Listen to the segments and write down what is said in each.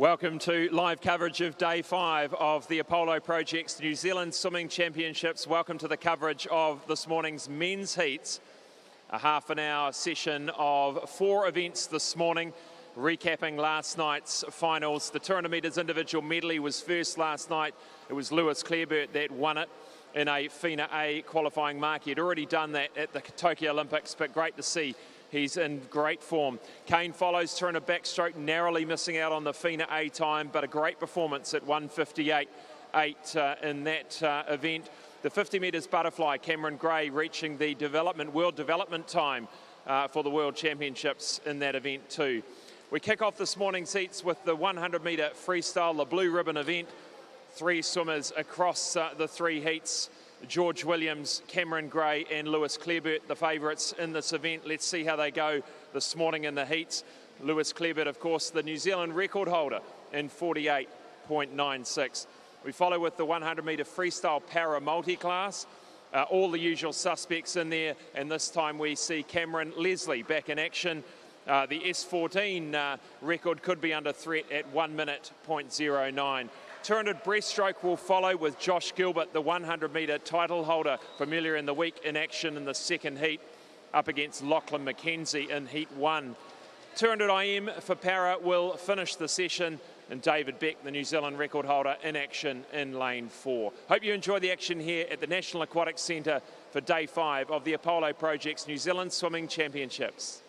Welcome to live coverage of Day 5 of the Apollo Project's New Zealand Swimming Championships. Welcome to the coverage of this morning's men's heats. A half-an-hour session of 4 events this morning, recapping last night's finals. The 200 metres individual medley was first last night. It was Lewis Clareburt that won it in a FINA A qualifying mark. He had already done that at the Tokyo Olympics, but great to see. He's in great form. Kane follows, 200 backstroke, narrowly missing out on the FINA A time, but a great performance at 1:58.8 in that event. The 50 metres butterfly, Cameron Gray reaching the world development time for the World Championships in that event too. We kick off this morning's heats with the 100 metre freestyle, the blue ribbon event. 3 swimmers across the 3 heats. George Williams, Cameron Gray and Lewis Clareburt, the favourites in this event. Let's see how they go this morning in the heats. Lewis Clareburt, of course, the New Zealand record holder in 48.96. We follow with the 100 metre freestyle para multi-class. All the usual suspects in there, and this time we see Cameron Leslie back in action. The S14 record could be under threat at 1:09. 200 breaststroke will follow with Josh Gilbert, the 100 metre title holder from earlier in the week, in action in the second heat up against Lachlan McKenzie in heat 1. 200 IM for para will finish the session, and David Beck, the New Zealand record holder, in action in lane 4. Hope you enjoy the action here at the National Aquatic Centre for Day 5 of the Apollo Project's New Zealand Swimming Championships.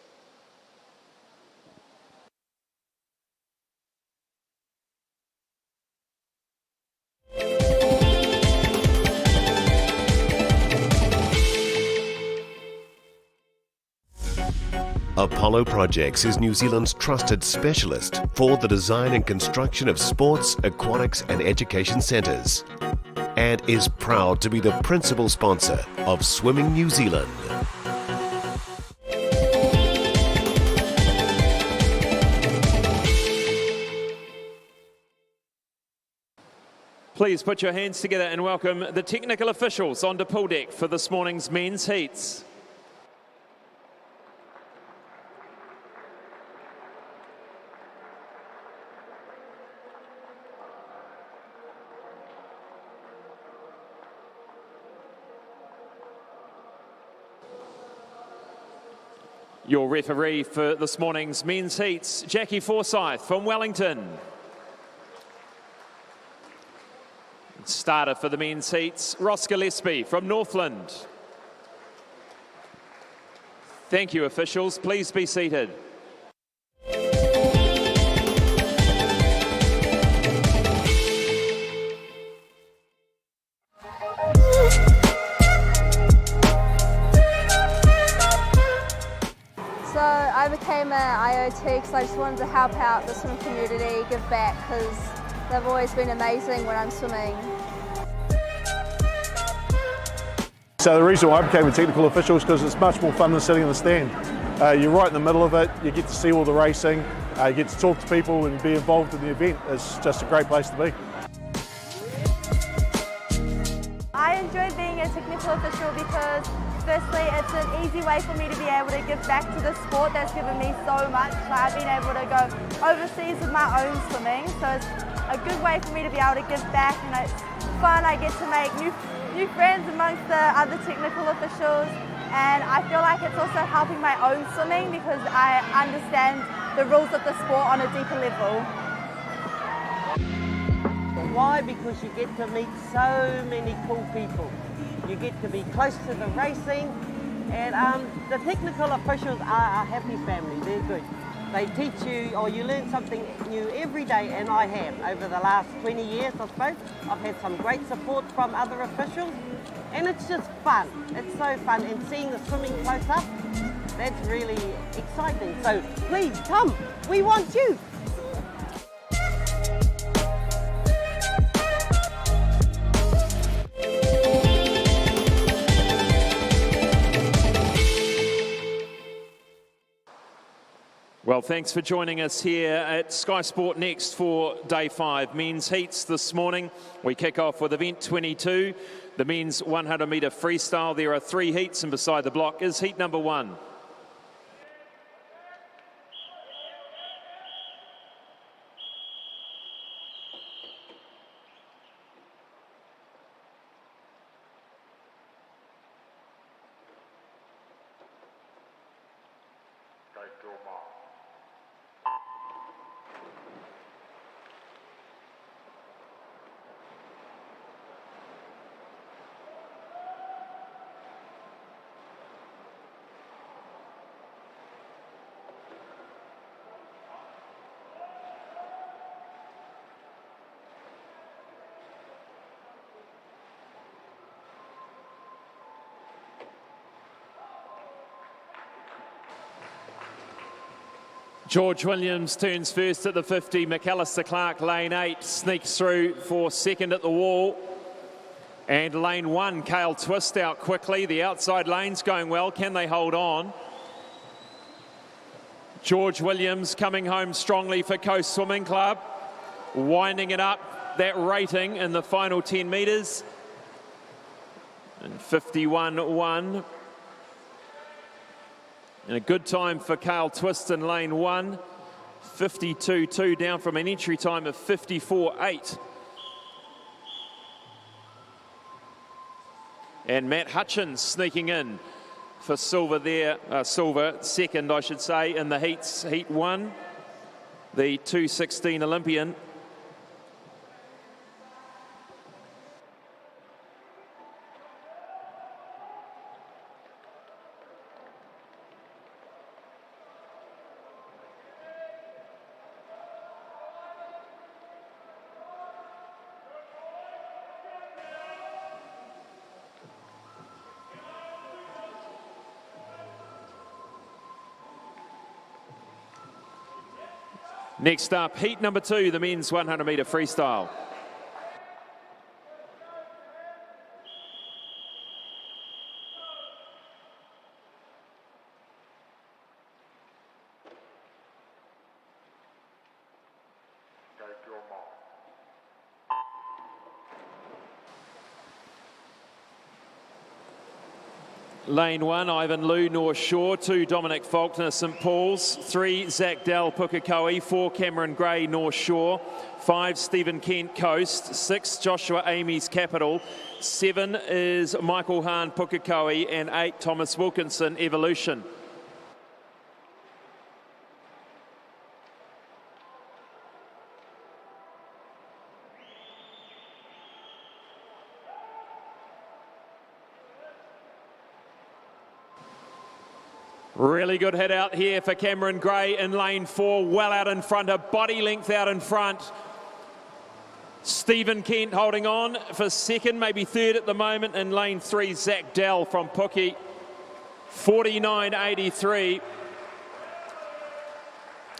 Apollo Projects is New Zealand's trusted specialist for the design and construction of sports, aquatics and education centres, and is proud to be the principal sponsor of Swimming New Zealand. Please put your hands together and welcome the technical officials onto pool deck for this morning's men's heats. Your referee for this morning's men's heats, Jackie Forsyth from Wellington. Starter for the men's heats, Ross Gillespie from Northland. Thank you, officials. Please be seated. I became an IOT because I just wanted to help out the swim community, give back, because they've always been amazing when I'm swimming. So the reason why I became a technical official is because it's much more fun than sitting in the stand. You're right in the middle of it, you get to see all the racing, you get to talk to people and be involved in the event. It's just a great place to be. I enjoy being a technical official because firstly, it's an easy way for me to be able to give back to the sport that's given me so much. I've been able to go overseas with my own swimming, so it's a good way for me to be able to give back, and it's fun. I get to make new friends amongst the other technical officials, and I feel like it's also helping my own swimming because I understand the rules of the sport on a deeper level. Why? Because you get to meet so many cool people. You get to be close to the racing, and the technical officials are a happy family. They're good. They teach you, or you learn something new every day, and I have. Over the last 20 years, I suppose, I've had some great support from other officials, and it's just fun. It's so fun, and seeing the swimming close up, that's really exciting. So please come, we want you. Well, thanks for joining us here at Sky Sport Next for Day 5 men's heats this morning. We kick off with event 22, the men's 100 metre freestyle. There are 3 heats, and beside the block is heat number 1. George Williams turns first at the 50. McAllister Clark, lane 8, sneaks through for second at the wall. And lane 1, Kale Twist out quickly. The outside lane's going well. Can they hold on? George Williams coming home strongly for Coast Swimming Club. Winding it up, that rating in the final 10 metres. And 51.1. And a good time for Kale Twist in lane 1. 52.2 down from an entry time of 54.8. And Matt Hutchins sneaking in for silver there. Silver, second I should say, in the heats. Heat 1, the 2:16 Olympian. Next up, heat number 2, the men's 100 metre freestyle. Lane 1, Ivan Liu, North Shore. 2, Dominic Faulkner, St Paul's. 3, Zach Dell, Pukekohe. 4, Cameron Gray, North Shore. 5, Stephen Kent, Coast. 6, Joshua Amy's, Capital. 7 is Michael Hahn, Pukekohe. And 8, Thomas Wilkinson, Evolution. Really good hit out here for Cameron Gray in lane 4, well out in front, a body length out in front. Stephen Kent holding on for second, maybe third at the moment. In lane 3, Zach Dell from Pookie, 49.83.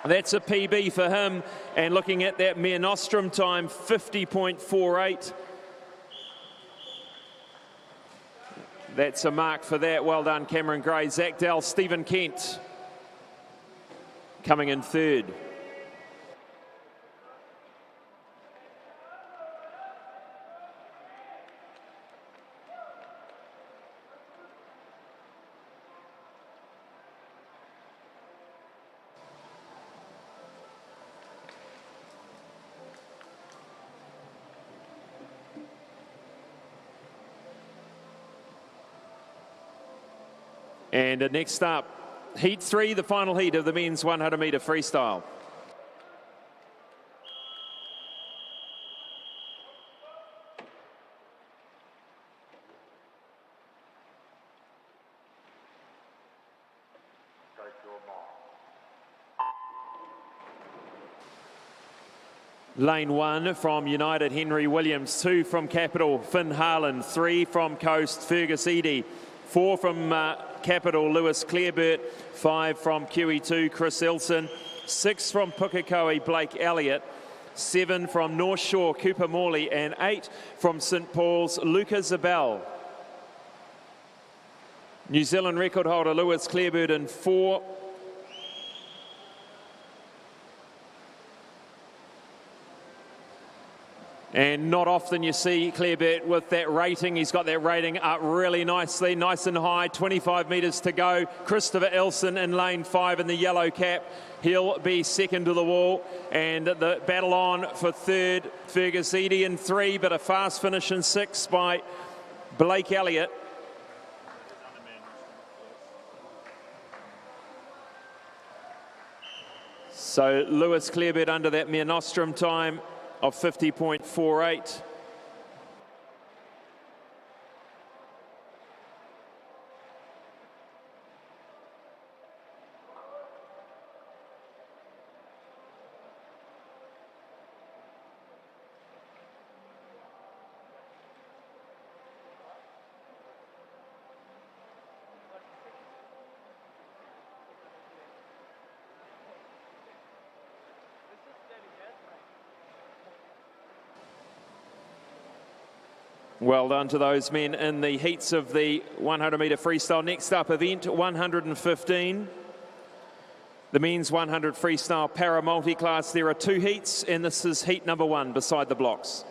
That's a PB for him. And looking at that Mare Nostrum time, 50.48. That's a mark for that. Well done, Cameron Gray. Zach Dell, Stephen Kent coming in third. And next up, heat 3, the final heat of the men's 100 metre freestyle. Lane 1 from United, Henry Williams. 2 from Capital, Finn Harlan. 3 from Coast, Fergus Eadie. 4 from Capital, Lewis Clareburt. 5 from QE2, Chris Ilson. 6 from Pukekohe, Blake Elliott. 7 from North Shore, Cooper Morley. And 8 from St Paul's, Luca Zabel. New Zealand record holder Lewis Clareburt in 4. And not often you see Clareburt with that rating. He's got that rating up really nicely, nice and high. 25 metres to go. Christopher Elson in lane 5 in the yellow cap. He'll be second to the wall. And the battle on for third, Fergus Eadie in 3, but a fast finish in 6 by Blake Elliott. So Lewis Clearbet under that Mare Nostrum time of 50.48. Well done to those men in the heats of the 100-metre freestyle. Next up, event 115. The men's 100 freestyle para multi-class. There are 2 heats, and this is heat number 1 beside the blocks.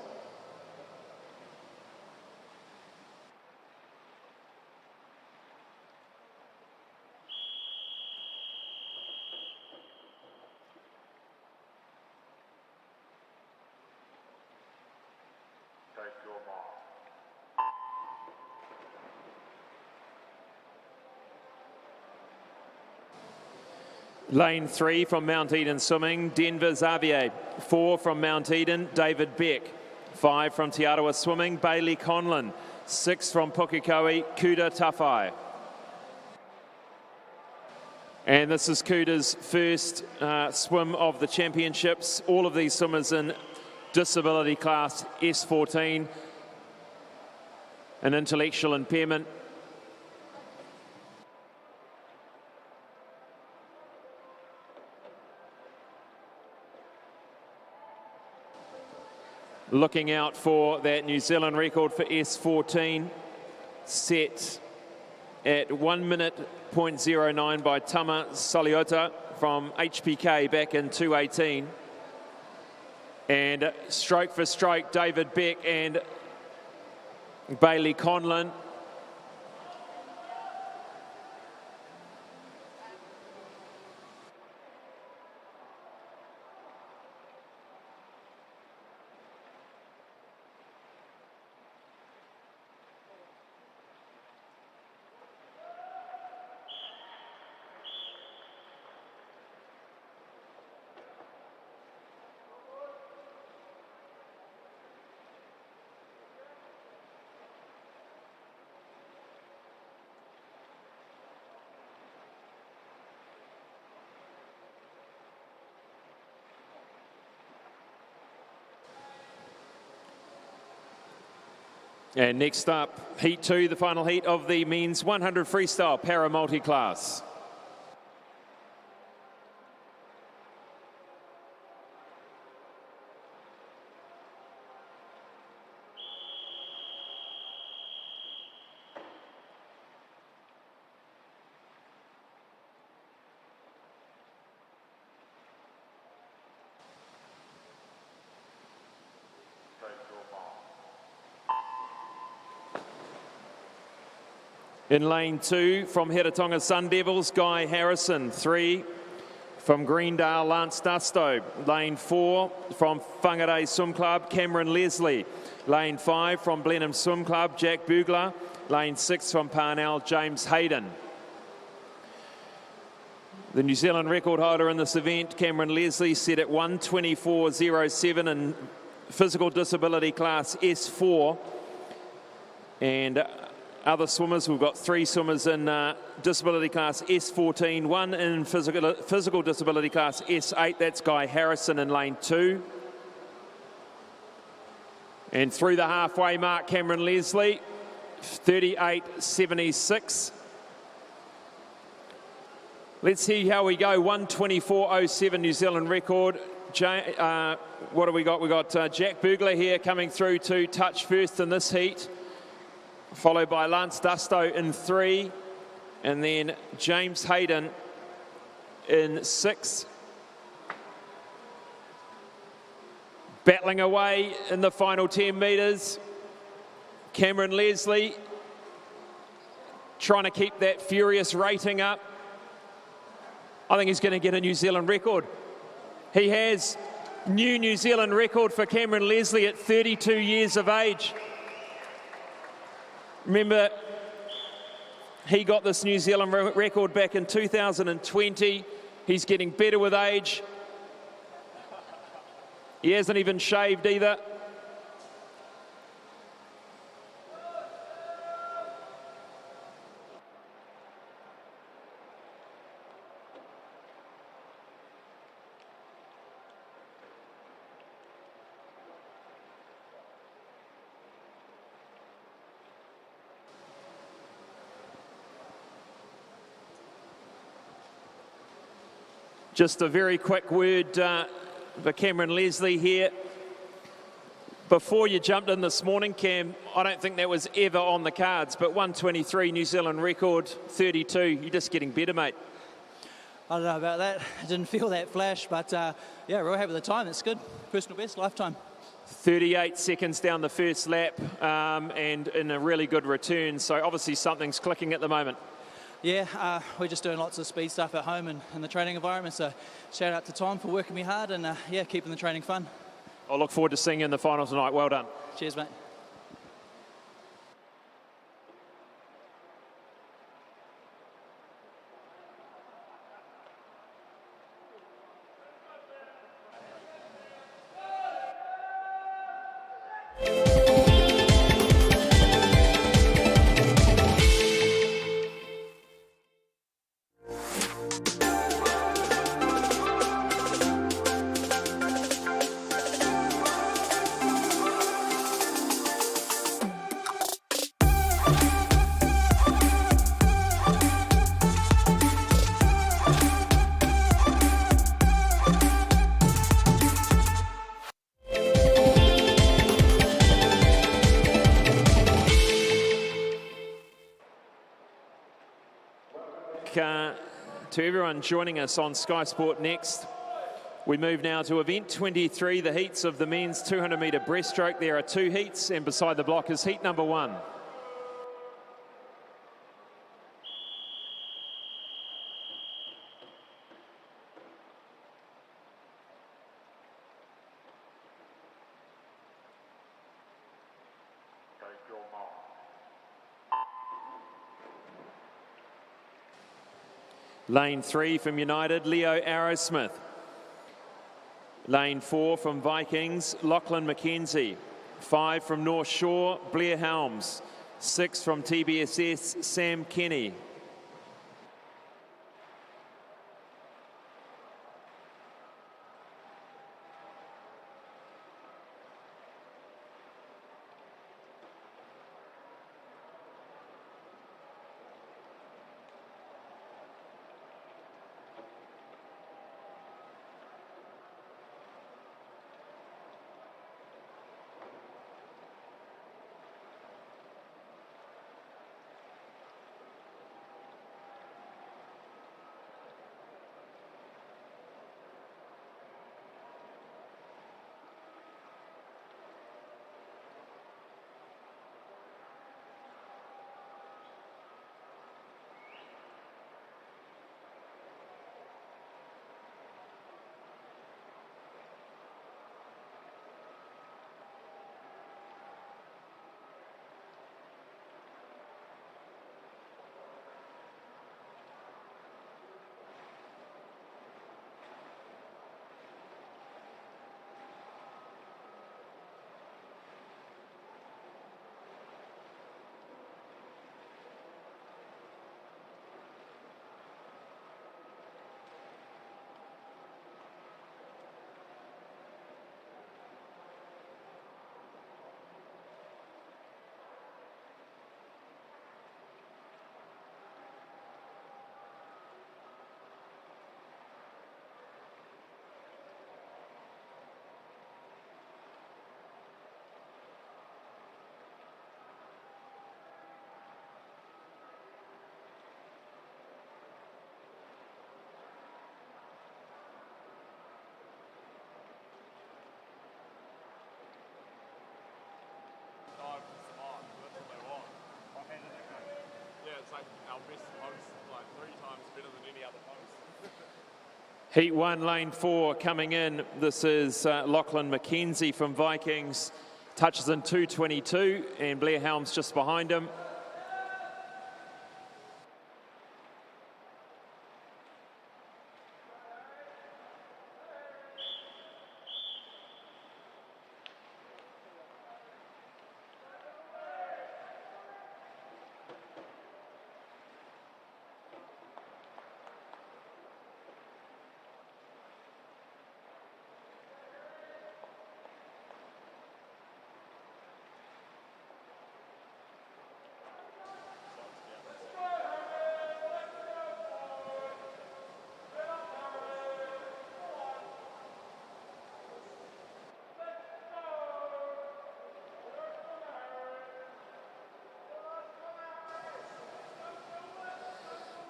Lane 3 from Mount Eden Swimming, Denver Xavier. 4 from Mount Eden, David Beck. 5 from Te Arawa Swimming, Bailey Conlon. 6 from Pukekohe, Kuda Tawhai. And this is Kuda's first swim of the championships. All of these swimmers in disability class S14, an intellectual impairment. Looking out for that New Zealand record for S14, set at 1 minute .09 by Tama Saliota from HPK back in 2018. And stroke for stroke, David Beck and Bailey Conlon. And next up, heat 2, the final heat of the men's 100 freestyle para multi-class. In lane 2 from Heretatonga Sun Devils, Guy Harrison. 3 from Greendale, Lance Dusto. Lane 4 from Whangarei Swim Club, Cameron Leslie. Lane 5 from Blenheim Swim Club, Jack Bugler. Lane 6 from Parnell, James Hayden. The New Zealand record holder in this event, Cameron Leslie, set at 1:24.07 in physical disability class S4. And other swimmers, we've got 3 swimmers in disability class S14, 1 in physical disability class S8. That's Guy Harrison in lane 2. And through the halfway mark, Cameron Leslie, 38.76. Let's see how we go. 1:24.07 New Zealand record. What do we got? We got Jack Bugler here coming through to touch first in this heat, followed by Lance Dusto in 3, and then James Hayden in 6. Battling away in the final 10 metres, Cameron Leslie trying to keep that furious rating up. I think he's going to get a New Zealand record. He has New Zealand record for Cameron Leslie at 32 years of age. Remember, he got this New Zealand record back in 2020. He's getting better with age. He hasn't even shaved either. Just a very quick word for Cameron Leslie here. Before you jumped in this morning, Cam, I don't think that was ever on the cards, but 123 New Zealand record, 32. You're just getting better, mate. I don't know about that. I didn't feel that flash, but yeah, real happy with the time. That's good. Personal best, lifetime. 38 seconds down the first lap and in a really good return. So obviously something's clicking at the moment. Yeah, we're just doing lots of speed stuff at home and in the training environment. So shout out to Tom for working me hard and yeah, keeping the training fun. I look forward to seeing you in the final tonight. Well done. Cheers, mate. To everyone joining us on Sky Sport Next, we move now to event 23, the heats of the men's 200-metre breaststroke. There are 2 heats, and beside the block is heat number 1. Lane 3 from United, Leo Arrowsmith. Lane 4 from Vikings, Lachlan McKenzie. 5 from North Shore, Blair Helms. 6 from TBSS, Sam Kenny. Heat 1, lane 4 coming in. This is Lachlan McKenzie from Vikings. Touches in 2:22 and Blair Helms just behind him.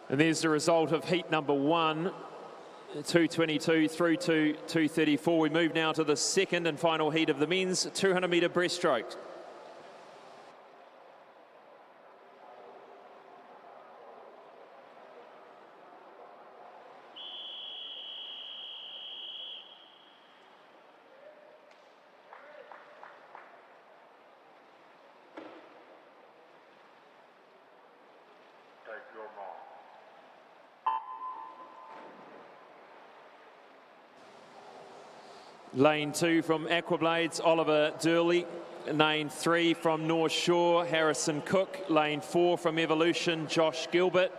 And there's the result of heat number 1, 2:22 through to 2:34. We move now to the second and final heat of the men's 200-metre breaststroke. Lane 2 from Aquablades, Oliver Durley. Lane 3 from North Shore, Harrison Cook. Lane 4 from Evolution, Josh Gilbert.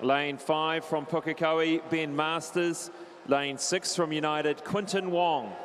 Lane 5 from Pukekohe, Ben Masters. Lane 6 from United, Quinton Wong.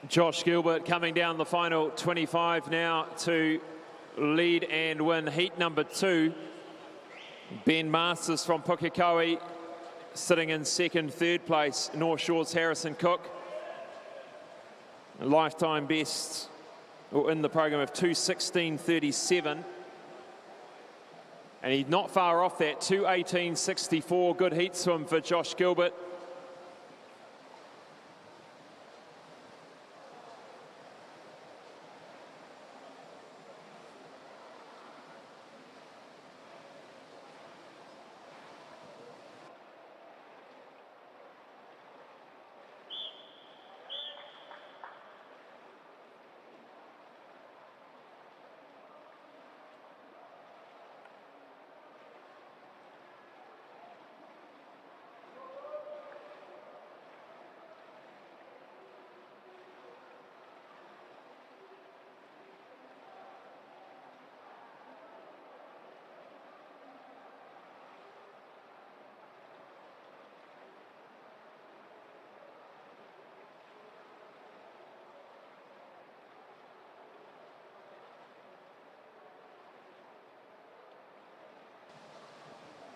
Josh Gilbert coming down the final 25 now to lead and win heat number 2. Ben Masters from Pukekohe sitting in second, third place. North Shore's Harrison Cook. A lifetime best in the program of 2:16.37. And he's not far off that, 2:18.64. Good heat swim for Josh Gilbert.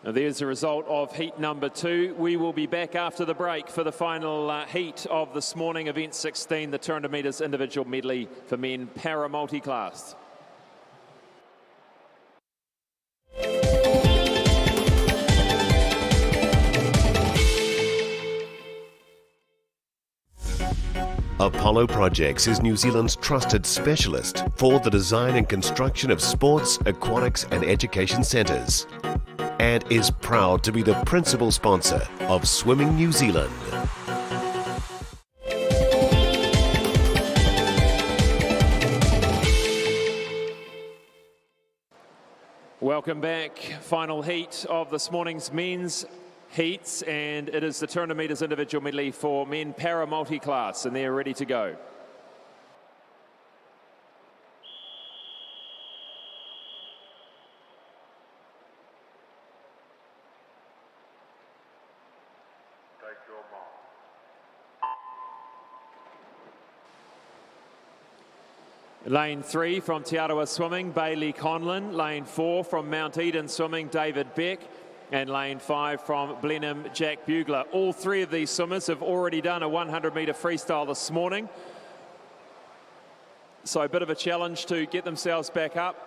Now there's the result of heat number 2. We will be back after the break for the final heat of this morning, event 16, the 200 metres individual medley for men para multi-class. Apollo Projects is New Zealand's trusted specialist for the design and construction of sports, aquatics and education centres, and is proud to be the principal sponsor of Swimming New Zealand. Welcome back. Final heat of this morning's men's heats, and it is the 200 metres individual medley for men para multi-class, and they're ready to go. Lane 3 from Te Arawa Swimming, Bailey Conlon. Lane 4 from Mount Eden Swimming, David Beck. And lane 5 from Blenheim, Jack Bugler. All three of these swimmers have already done a 100-metre freestyle this morning. So a bit of a challenge to get themselves back up.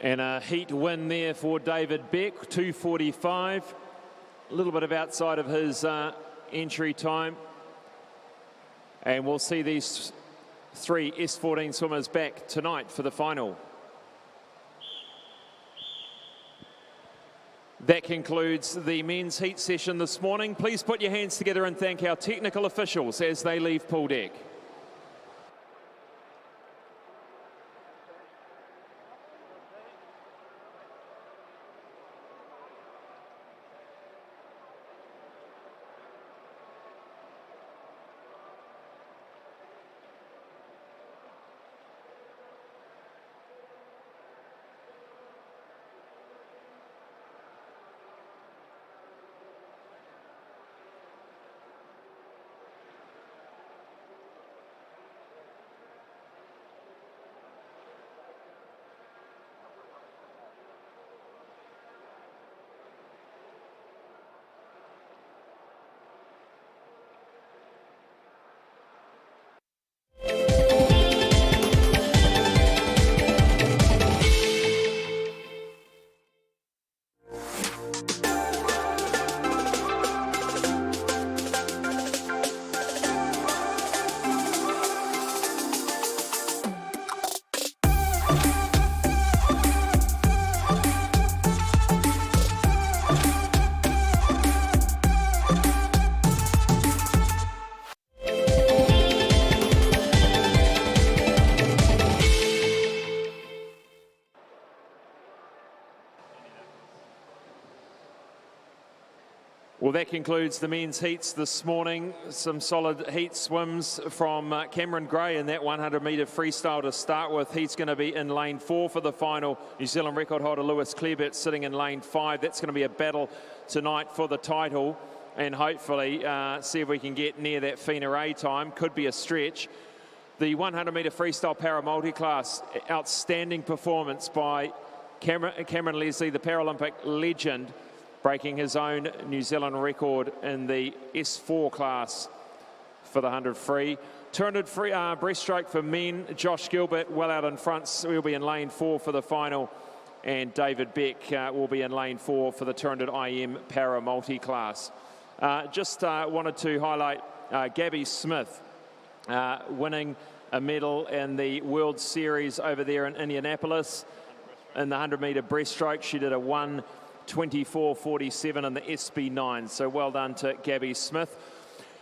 And a heat win there for David Beck, 2:45. A little bit of outside of his entry time. And we'll see these three S14 swimmers back tonight for the final. That concludes the men's heat session this morning. Please put your hands together and thank our technical officials as they leave pool deck. Well, that concludes the men's heats this morning. Some solid heat swims from Cameron Gray in that 100-metre freestyle to start with. He's going to be in lane 4 for the final. New Zealand record holder Lewis Clareburt sitting in lane 5. That's going to be a battle tonight for the title, and hopefully see if we can get near that FINA A time. Could be a stretch. The 100 metre freestyle para multi-class, outstanding performance by Cameron Leslie, the Paralympic legend, breaking his own New Zealand record in the S4 class for the 100 free. 200 free breaststroke for men. Josh Gilbert well out in front. So he'll be in lane 4 for the final. And David Beck will be in lane 4 for the 200 IM para multi-class. Just wanted to highlight Gabby Smith winning a medal in the World Series over there in Indianapolis. In the 100 metre breaststroke, she did a 1:24.47 in the SB9. So well done to Gabby Smith.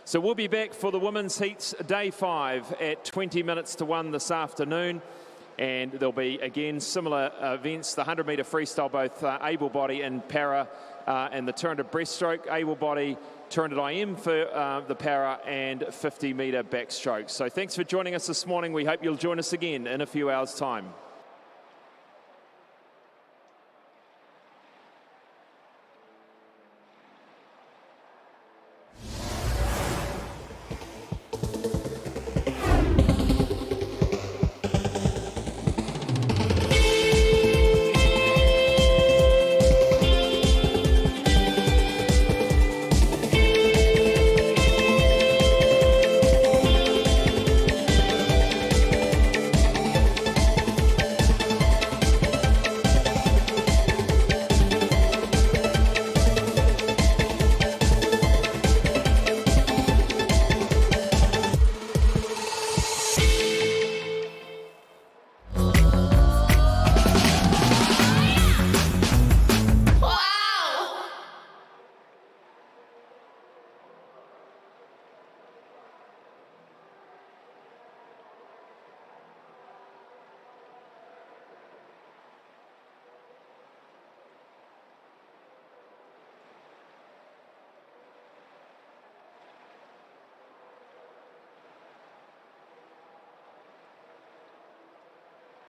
So we'll be back for the women's heats, day 5 at 20 minutes to 1 this afternoon. And there'll be, again, similar events, the 100 metre freestyle, both able body and para, and the 200 breaststroke, able body, 200 IM for the para, and 50 metre backstroke. So thanks for joining us this morning. We hope you'll join us again in a few hours' time.